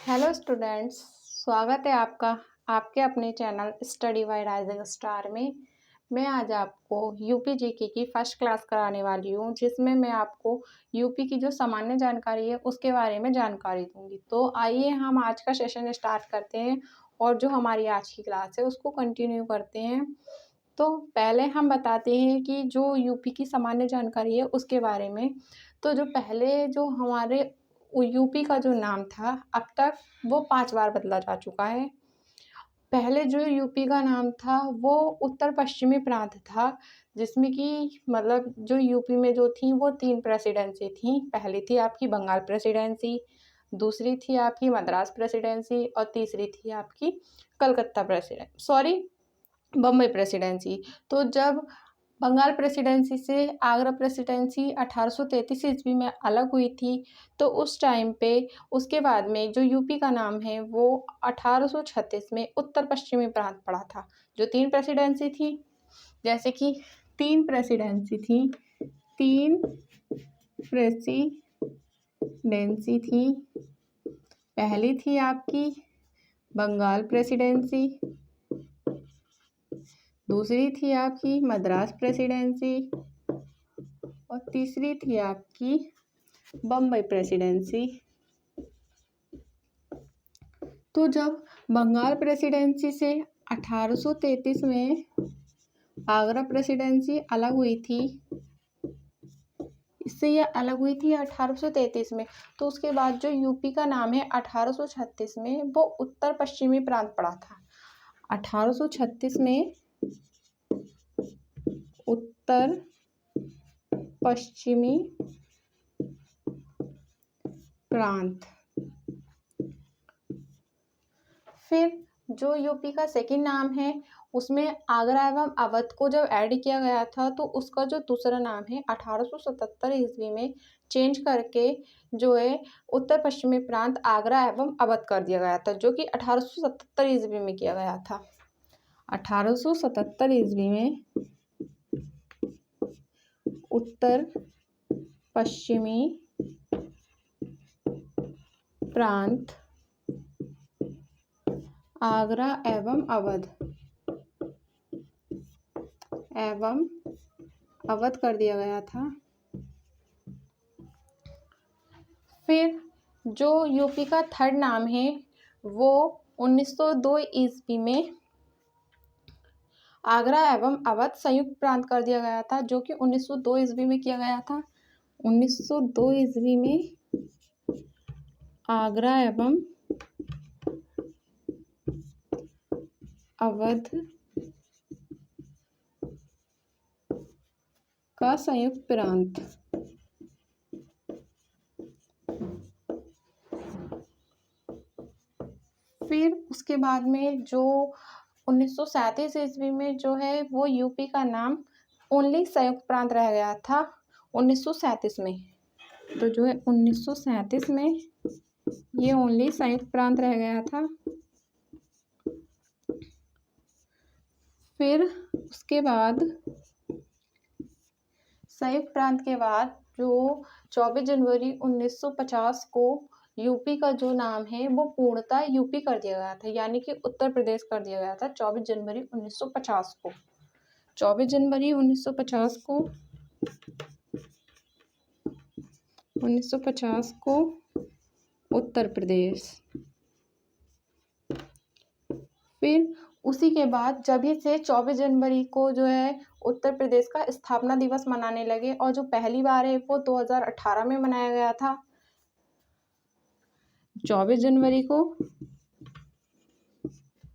Hello students, स्वागत है आपका आपके अपने channel study bye rising star में। मैं आज आपको यूपी जीके की फर्स्ट क्लास कराने वाली हूँ, जिसमें मैं आपको यूपी की जो सामान्य जानकारी है उसके बारे में जानकारी दूंगी। तो आइए हम आज का सेशन स्टार्ट करते हैं और जो हमारी आज की क्लास है उसको कंटिन्यू करते हैं। तो पहले हम बताते हैं कि जो यूपी की सामान्य जानकारी है उसके बारे में। तो जो पहले जो हमारे यूपी का जो नाम था, अब तक वो 5 बार बदला जा चुका है। पहले जो यूपी का नाम था वो उत्तर पश्चिमी प्रांत था, जिसमें कि मतलब जो यूपी में जो थी वो 3 प्रेसिडेंसी थी। पहली थी आपकी बंगाल प्रेसिडेंसी, दूसरी थी आपकी मद्रास प्रेसिडेंसी और तीसरी थी आपकी कलकत्ता बम्बई प्रेसिडेंसी। तो जब बंगाल प्रेसिडेंसी से आगरा प्रेसिडेंसी 1833 ईस्वी में अलग हुई थी, तो उस टाइम पे उसके बाद में जो यूपी का नाम है वो 1836 में उत्तर पश्चिमी प्रांत पड़ा था। जो 3 प्रेसिडेंसी थी, जैसे कि 3 प्रेसिडेंसी थी, 3 प्रेसिडेंसी थी। पहली थी आपकी बंगाल प्रेसिडेंसी, दूसरी थी आपकी मद्रास प्रेसिडेंसी और तीसरी थी आपकी बम्बई प्रेसिडेंसी। तो जब बंगाल प्रेसिडेंसी से 1833 में आगरा प्रेसिडेंसी अलग हुई थी, इससे ये अलग हुई थी 1833 में, तो उसके बाद जो यूपी का नाम है 1836 में वो उत्तर पश्चिमी प्रांत पड़ा था। 1836 में उत्तर पश्चिमी प्रांत। फिर जो यूपी का सेकंड नाम है उसमें आगरा एवं अवध को जब ऐड किया गया था, तो उसका जो दूसरा नाम है 1877 ईस्वी में चेंज करके जो है उत्तर पश्चिमी प्रांत आगरा एवं अवध कर दिया गया था, जो कि 1877 ईस्वी में किया गया था। 1877 ईस्वी में उत्तर पश्चिमी प्रांत आगरा एवं अवध कर दिया गया था। फिर जो यूपी का थर्ड नाम है वो 1902 ईस्वी में आगरा एवं अवध संयुक्त प्रांत कर दिया गया था, जो कि 1902 ईस्वी में किया गया था। 1902 ईस्वी में आगरा एवं अवध का संयुक्त प्रांत। फिर उसके बाद में जो 1937 ईस्वी में जो है वो यूपी का नाम ओनली संयुक्त प्रांत रह गया था 1937 में। तो जो है 1937 में ये ओनली संयुक्त प्रांत रह गया था। फिर उसके बाद संयुक्त प्रांत के बाद जो 24 जनवरी 1950 को यूपी का जो नाम है वो पूर्णतः यूपी कर दिया गया था, यानी कि उत्तर प्रदेश कर दिया गया था 24 जनवरी 1950 को। 24 जनवरी 1950 को उत्तर प्रदेश। फिर उसी के बाद जब से 24 जनवरी को जो है उत्तर प्रदेश का स्थापना दिवस मनाने लगे, और जो पहली बार है वो 2018 में मनाया गया था। 24 जनवरी को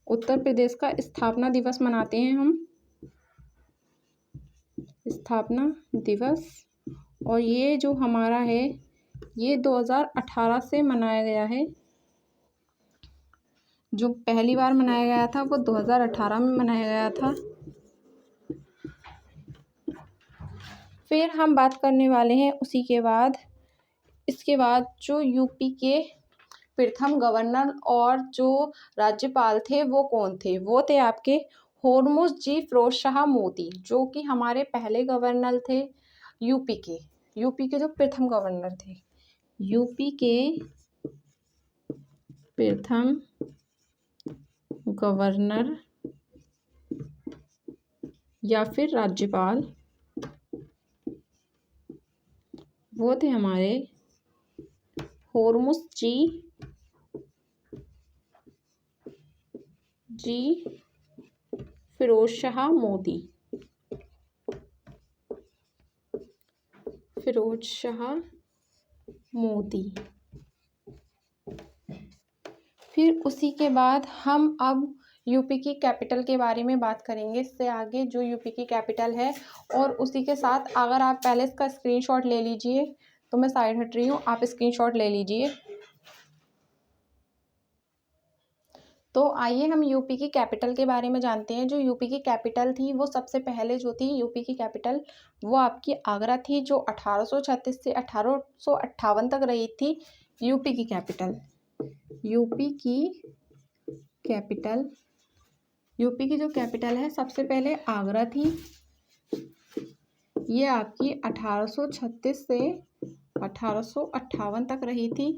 उत्तर प्रदेश का स्थापना दिवस मनाते हैं हम, स्थापना दिवस। और ये जो हमारा है ये 2018 से मनाया गया है। जो पहली बार मनाया गया था वो 2018 में मनाया गया था। फिर हम बात करने वाले हैं उसी के बाद, इसके बाद जो यूपी के प्रथम गवर्नर और जो राज्यपाल थे वो कौन थे? वो थे आपके होर्मुज़ जी फिरोज शाह मोदी, जो कि हमारे पहले गवर्नर थे यूपी के जो प्रथम गवर्नर थे। यूपी के प्रथम गवर्नर या फिर राज्यपाल वो थे हमारे होर्मुस जी फिरोज शाह मोदी। फिर उसी के बाद हम अब यूपी की कैपिटल के बारे में बात करेंगे इससे आगे, जो यूपी की कैपिटल है। और उसी के साथ अगर आप पहले इसका स्क्रीनशॉट ले लीजिए, तो मैं साइड हट रही हूँ, आप स्क्रीनशॉट ले लीजिए। तो आइए हम यूपी की कैपिटल के बारे में जानते हैं। जो यूपी की कैपिटल थी वो सबसे पहले जो थी यूपी की कैपिटल वो आपकी आगरा थी, जो 1836 से 1858 तक रही थी यूपी की कैपिटल। यूपी की जो कैपिटल है सबसे पहले आगरा थी। ये आपकी 1836 से 1858 तक रही थी।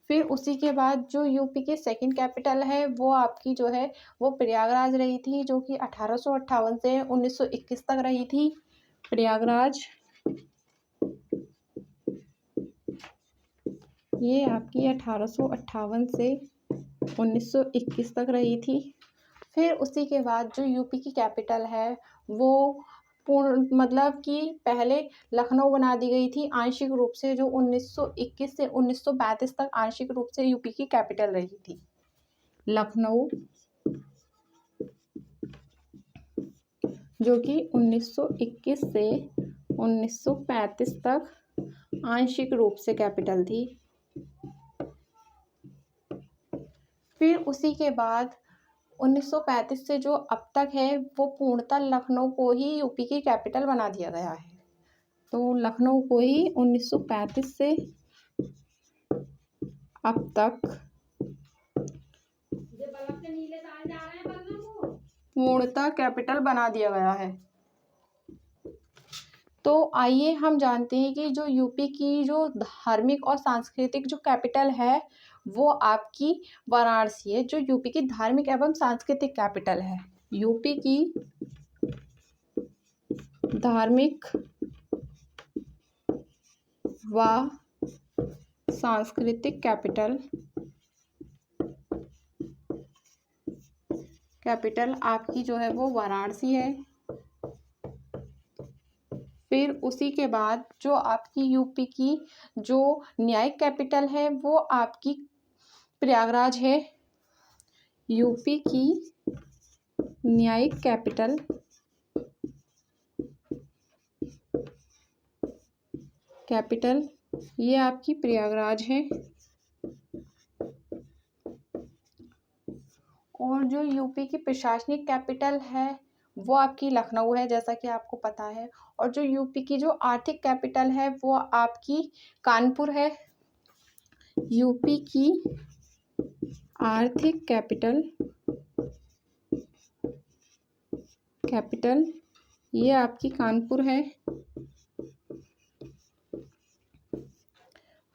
फिर उसी के बाद जो यूपी की सेकंड कैपिटल है वो आपकी जो है वो प्रयागराज रही थी, जो कि 1858 से 1921 तक रही थी प्रयागराज। ये आपकी 1858 से 1921 तक रही थी। फिर उसी के बाद जो यूपी की कैपिटल है वो मतलब कि पहले लखनऊ बना दी गई थी आंशिक रूप से, जो 1921 से 1935 तक आंशिक रूप से यूपी की कैपिटल रही थी लखनऊ, जो कि 1921 से 1935 तक आंशिक रूप से कैपिटल थी। फिर उसी के बाद 1935 से जो अब तक है वो पूर्णतः लखनऊ को ही यूपी की कैपिटल बना दिया गया है। तो लखनऊ को ही 1935 से अब तक पूर्णतः कैपिटल बना दिया गया है। तो आइए हम जानते हैं कि जो यूपी की जो धार्मिक और सांस्कृतिक जो कैपिटल है वो आपकी वाराणसी है, जो यूपी की धार्मिक एवं सांस्कृतिक कैपिटल है। यूपी की धार्मिक व सांस्कृतिक कैपिटल आपकी जो है वो वाराणसी है। फिर उसी के बाद जो आपकी यूपी की जो न्यायिक कैपिटल है वो आपकी प्रयागराज है। यूपी की न्यायिक कैपिटल ये आपकी प्रयागराज है। और जो यूपी की प्रशासनिक कैपिटल है वो आपकी लखनऊ है, जैसा कि आपको पता है। और जो यूपी की जो आर्थिक कैपिटल है वो आपकी कानपुर है। यूपी की आर्थिक कैपिटल ये आपकी कानपुर है।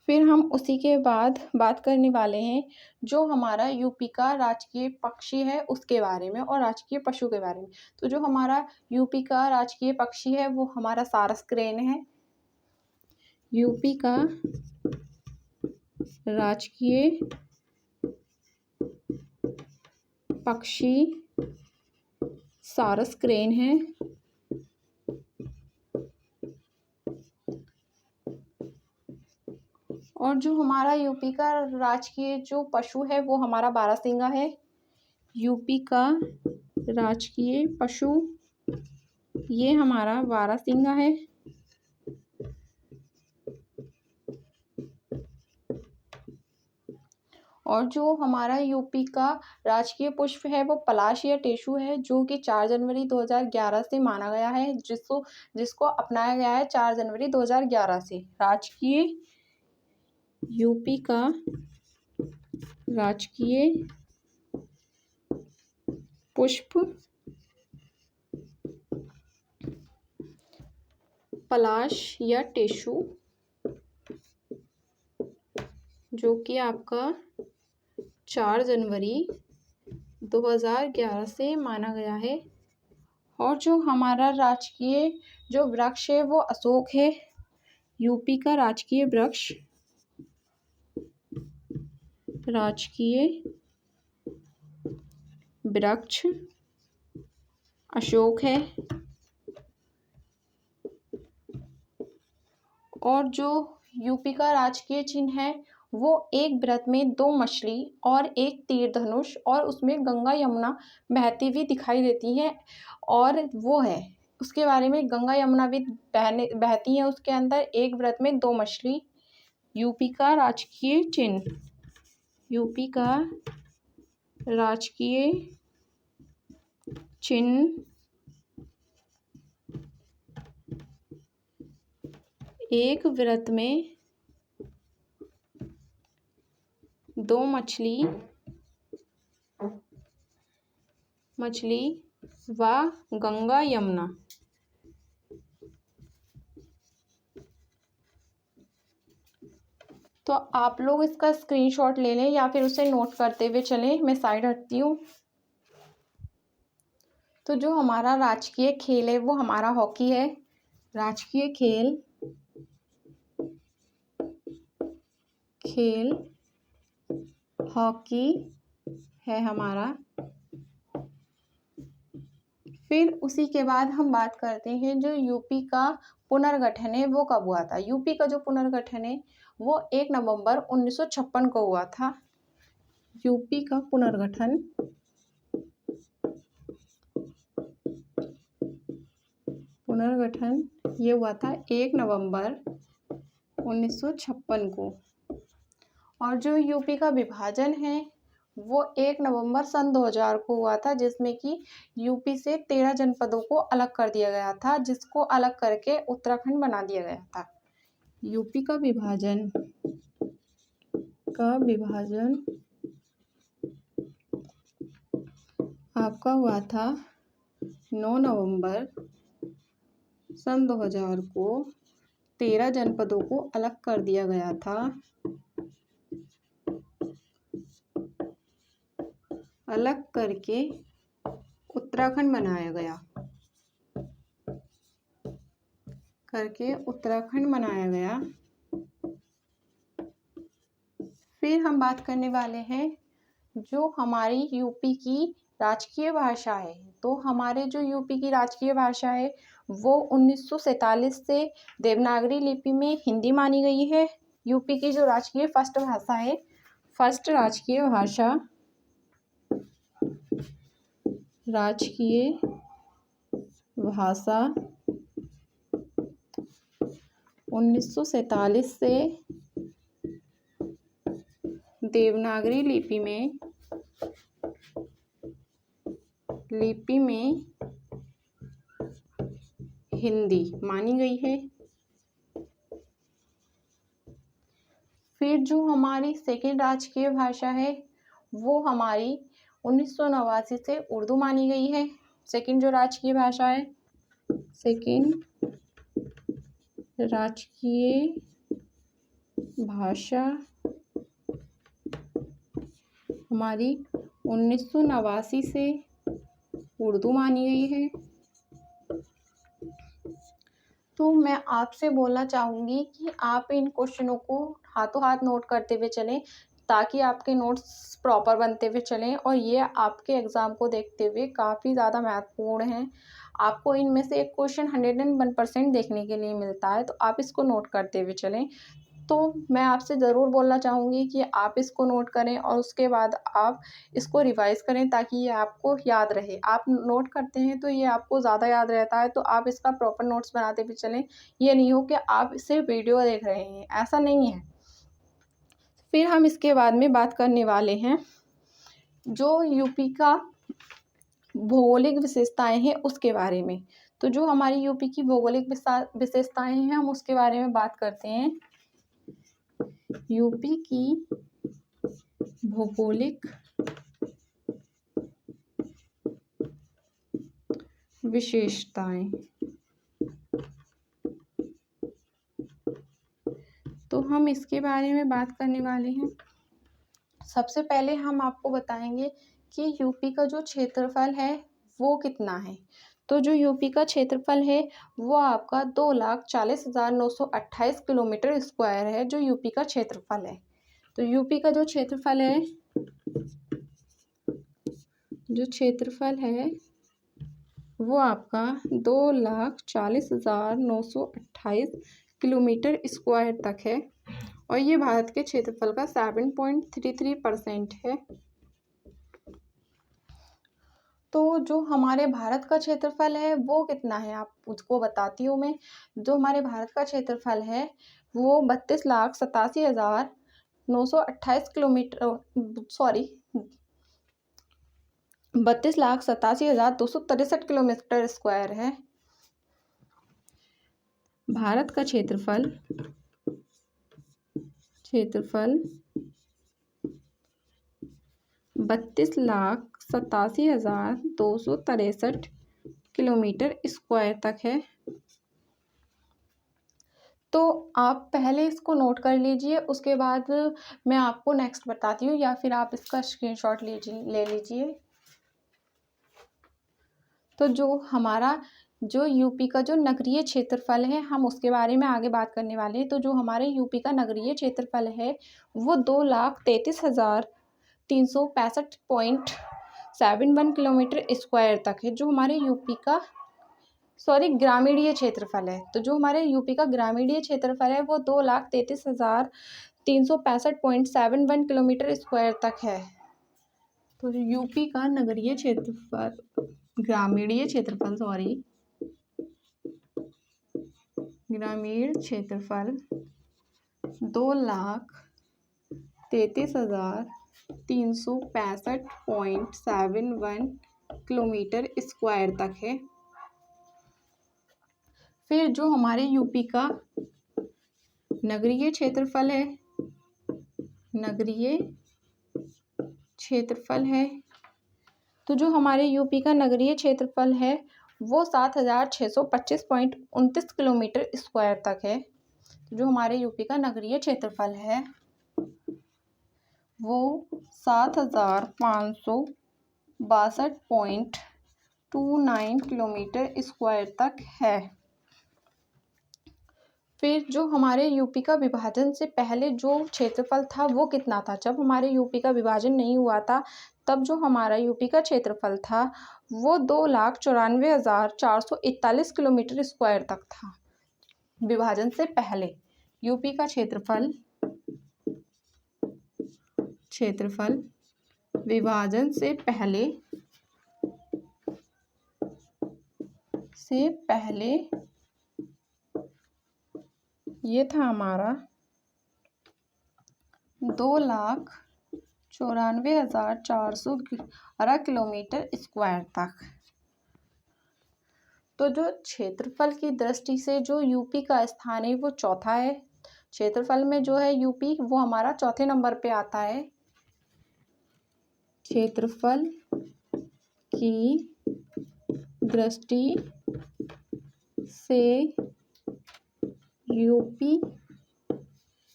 फिर हम उसी के बाद बात करने वाले हैं जो हमारा यूपी का राजकीय पक्षी है उसके बारे में और राजकीय पशु के बारे में। तो जो हमारा यूपी का राजकीय पक्षी है वो हमारा सारस क्रेन है। यूपी का राजकीय पक्षी सारस क्रेन है। और जो हमारा यूपी का राजकीय जो पशु है वो हमारा बारहसिंगा है। यूपी का राजकीय पशु ये हमारा बारहसिंगा है। और जो हमारा यूपी का राजकीय पुष्प है वो पलाश या टेशु है, जो कि 4 जनवरी 2011 से माना गया है, जिसको अपनाया गया है 4 जनवरी 2011 से। राजकीय यूपी का राजकीय पुष्प पलाश या टेशु, जो कि आपका 4 जनवरी 2011 से माना गया है। और जो हमारा राजकीय जो वृक्ष है वो अशोक है। यूपी का राजकीय वृक्ष अशोक है। और जो यूपी का राजकीय चिन्ह है वो एक व्रत में 2 मछली और एक तीर धनुष और उसमें गंगा यमुना बहती हुई दिखाई देती है। और वो है उसके बारे में, गंगा यमुना भी बहती है उसके अंदर, एक व्रत में 2 मछली। यूपी का राजकीय चिन्ह एक व्रत में 2 मछली व गंगा यमुना। तो आप लोग इसका स्क्रीनशॉट ले लें या फिर उसे नोट करते हुए चलें। मैं साइड हटती हूँ। तो जो हमारा राजकीय खेल है वो हमारा हॉकी है। राजकीय खेल हॉकी है हमारा। फिर उसी के बाद हम बात करते हैं जो यूपी का पुनर्गठन है वो कब हुआ था। यूपी का जो पुनर्गठन है वो 1 नवंबर 1956 को हुआ था। यूपी का पुनर्गठन ये हुआ था 1 नवंबर 1956 को। और जो यूपी का विभाजन है वो 1 नवंबर सन 2000 को हुआ था, जिसमें कि यूपी से 13 जनपदों को अलग कर दिया गया था, जिसको अलग करके उत्तराखंड बना दिया गया था। यूपी का विभाजन आपका हुआ था 9 नवंबर सन 2000 को। 13 जनपदों को अलग कर दिया गया था। अलग करके उत्तराखंड बनाया गया। फिर हम बात करने वाले हैं जो हमारी यूपी की राजकीय भाषा है। तो हमारे जो यूपी की राजकीय भाषा है वो 1947 से देवनागरी लिपि में हिंदी मानी गई है। यूपी की जो राजकीय राजकीय भाषा 1947 से देवनागरी लिपि में हिंदी मानी गई है। फिर जो हमारी सेकेंड राजकीय भाषा है वो हमारी 1989 से उर्दू मानी गई है। सेकेंड जो राजकीय भाषा है, सेकेंड राजकीय भाषा हमारी 1989 से उर्दू मानी गई है। तो मैं आपसे बोलना चाहूँगी कि आप इन क्वेश्चनों को हाथों हाथ नोट करते हुए चलें ताकि आपके नोट्स प्रॉपर बनते हुए चलें। और ये आपके एग्ज़ाम को देखते हुए काफ़ी ज़्यादा महत्वपूर्ण है। आपको इनमें से एक क्वेश्चन 101% देखने के लिए मिलता है, तो आप इसको नोट करते हुए चलें। तो मैं आपसे ज़रूर बोलना चाहूँगी कि आप इसको नोट करें और उसके बाद आप इसको रिवाइज़ करें ताकि ये आपको याद रहे। आप नोट करते हैं तो ये आपको ज़्यादा याद रहता है, तो आप इसका प्रॉपर नोट्स बनाते भी चलें। ये नहीं हो कि आप सिर्फ वीडियो देख रहे हैं, ऐसा नहीं है। फिर हम इसके बाद में बात करने वाले हैं जो यूपी का भौगोलिक विशेषताएं हैं उसके बारे में। तो जो हमारी यूपी की भौगोलिक विशेषताएं हैं हम उसके बारे में बात करते हैं। यूपी की भौगोलिक विशेषताएं। तो हम इसके बारे में बात करने वाले हैं। सबसे पहले हम आपको बताएंगे कि यूपी का जो क्षेत्रफल है वो कितना है। तो जो यूपी का क्षेत्रफल है वो आपका 2,40,928 किलोमीटर स्क्वायर है, जो यूपी का क्षेत्रफल है। तो यूपी का जो क्षेत्रफल है वो आपका 2,40,928 किलोमीटर स्क्वायर तक है, और ये भारत के क्षेत्रफल का 7.33% है। तो जो हमारे भारत का क्षेत्रफल है वो कितना है, आप उसको बताती हूँ मैं। जो हमारे भारत का क्षेत्रफल है वो 32,87,928 किलोमीटर, 32,87,263 किलोमीटर स्क्वायर है। भारत का क्षेत्रफल 32,87,263 किलोमीटर स्क्वायर तक है। तो आप पहले इसको नोट कर लीजिए, उसके बाद मैं आपको नेक्स्ट बताती हूँ, या फिर आप इसका स्क्रीनशॉट ले लीजिए। तो जो यूपी का जो नगरीय क्षेत्रफल है हम उसके बारे में आगे बात करने वाले हैं। तो जो हमारे यूपी का नगरीय क्षेत्रफल है वो 2,33,365.71 किलोमीटर स्क्वायर तक है, जो हमारे यूपी का ग्रामीणीय क्षेत्रफल है। तो जो हमारे यूपी का ग्रामीणीय क्षेत्रफल है वो 2,33,365.71 किलोमीटर स्क्वायर तक है। तो यूपी का नगरीय क्षेत्रफल ग्रामीण क्षेत्रफल 2,33,365.71 किलोमीटर स्क्वायर तक है। फिर जो हमारे यूपी का नगरीय क्षेत्रफल है तो जो हमारे यूपी का नगरीय क्षेत्रफल है वो 7,625.29 किलोमीटर स्क्वायर तक है। जो हमारे यूपी का नगरीय क्षेत्रफल है वो 7,562.29 किलोमीटर स्क्वायर तक है। फिर जो हमारे यूपी का विभाजन से पहले जो क्षेत्रफल था वो कितना था। जब हमारे यूपी का विभाजन नहीं हुआ था तब जो हमारा यूपी का क्षेत्रफल था वो 2,94,441 किलोमीटर स्क्वायर तक था। विभाजन से पहले यूपी का क्षेत्रफल विभाजन से पहले ये था हमारा 2,94,411 किलोमीटर स्क्वायर तक। तो जो क्षेत्रफल की दृष्टि से जो यूपी का स्थान है वो चौथा है। क्षेत्रफल में जो है यूपी वो हमारा चौथे नंबर पे आता है। क्षेत्रफल की दृष्टि से यूपी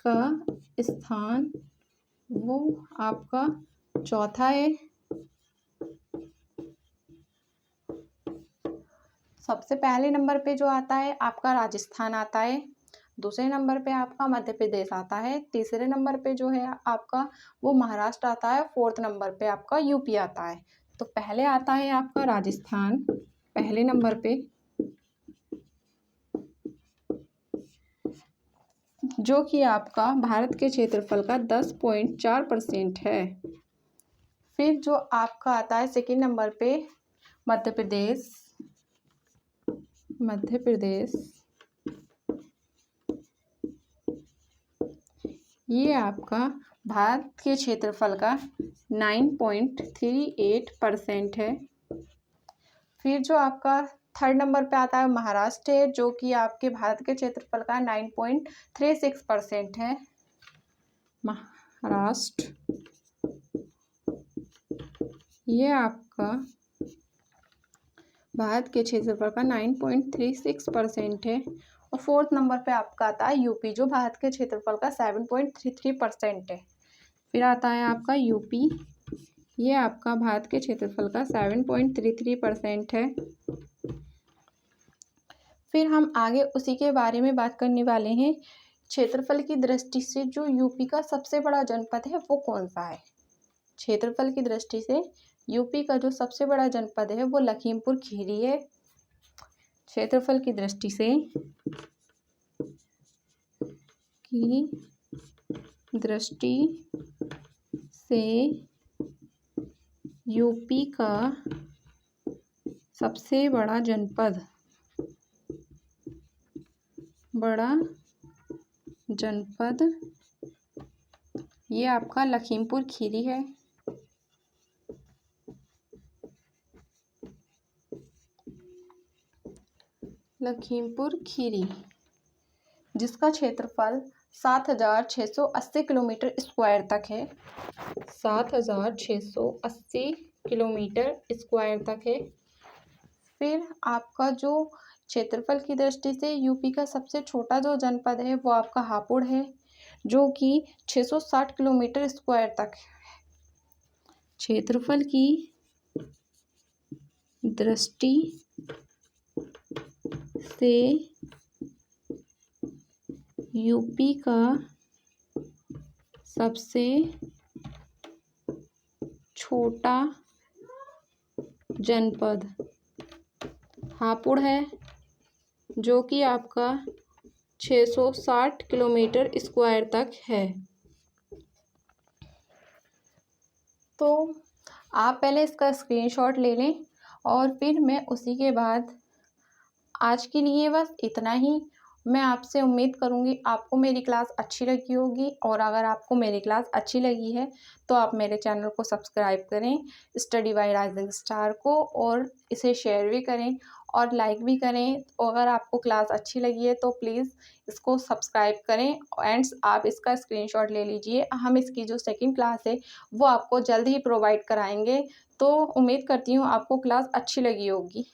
का स्थान वो आपका चौथा है। सबसे पहले नंबर पे जो आता है आपका राजस्थान आता है, दूसरे नंबर पे आपका मध्य प्रदेश आता है, तीसरे नंबर पे जो है आपका वो महाराष्ट्र आता है, फोर्थ नंबर पे आपका यूपी आता है। तो पहले आता है आपका राजस्थान पहले नंबर पे, जो कि आपका भारत के क्षेत्रफल का 10.4% है। फिर जो आपका आता है सेकंड नंबर पे मध्य प्रदेश ये आपका भारत के क्षेत्रफल का 9.38% है। फिर जो आपका थर्ड नंबर पे आता है महाराष्ट्र है, जो कि आपके भारत के क्षेत्रफल का 9.36% है। महाराष्ट्र ये आपका भारत के क्षेत्रफल का 9.36% है। और फोर्थ नंबर पे आपका आता है यूपी, जो भारत के क्षेत्रफल का 7.33% है। फिर आता है आपका यूपी, ये आपका भारत के क्षेत्रफल का 7.33% है। फिर हम आगे उसी के बारे में बात करने वाले हैं। क्षेत्रफल की दृष्टि से जो यूपी का सबसे बड़ा जनपद है वो कौन सा है? क्षेत्रफल की दृष्टि से यूपी का जो सबसे बड़ा जनपद है वो लखीमपुर खीरी है। क्षेत्रफल की दृष्टि से यूपी का सबसे बड़ा जनपद ये आपका लखीमपुर खीरी है। लखीमपुर खीरी जिसका क्षेत्रफल 7,680 किलोमीटर स्क्वायर तक है। 7,680 किलोमीटर स्क्वायर तक है। फिर आपका जो क्षेत्रफल की दृष्टि से यूपी का सबसे छोटा जो जनपद है वो आपका हापुड़ है, जो कि 660 किलोमीटर स्क्वायर तक है। क्षेत्रफल की दृष्टि से यूपी का सबसे छोटा जनपद हापुड़ है, जो कि आपका 660 किलोमीटर स्क्वायर तक है। तो आप पहले इसका स्क्रीनशॉट ले लें और फिर मैं उसी के बाद आज के लिए बस इतना ही। मैं आपसे उम्मीद करूँगी आपको मेरी क्लास अच्छी लगी होगी, और अगर आपको मेरी क्लास अच्छी लगी है तो आप मेरे चैनल को सब्सक्राइब करें स्टडी बाय राइजिंग स्टार को, और इसे शेयर भी करें और लाइक भी करें। और अगर आपको क्लास अच्छी लगी है तो प्लीज़ इसको सब्सक्राइब करें एंड आप इसका स्क्रीनशॉट ले लीजिए। हम इसकी जो सेकंड क्लास है वो आपको जल्द ही प्रोवाइड कराएंगे। तो उम्मीद करती हूँ आपको क्लास अच्छी लगी होगी।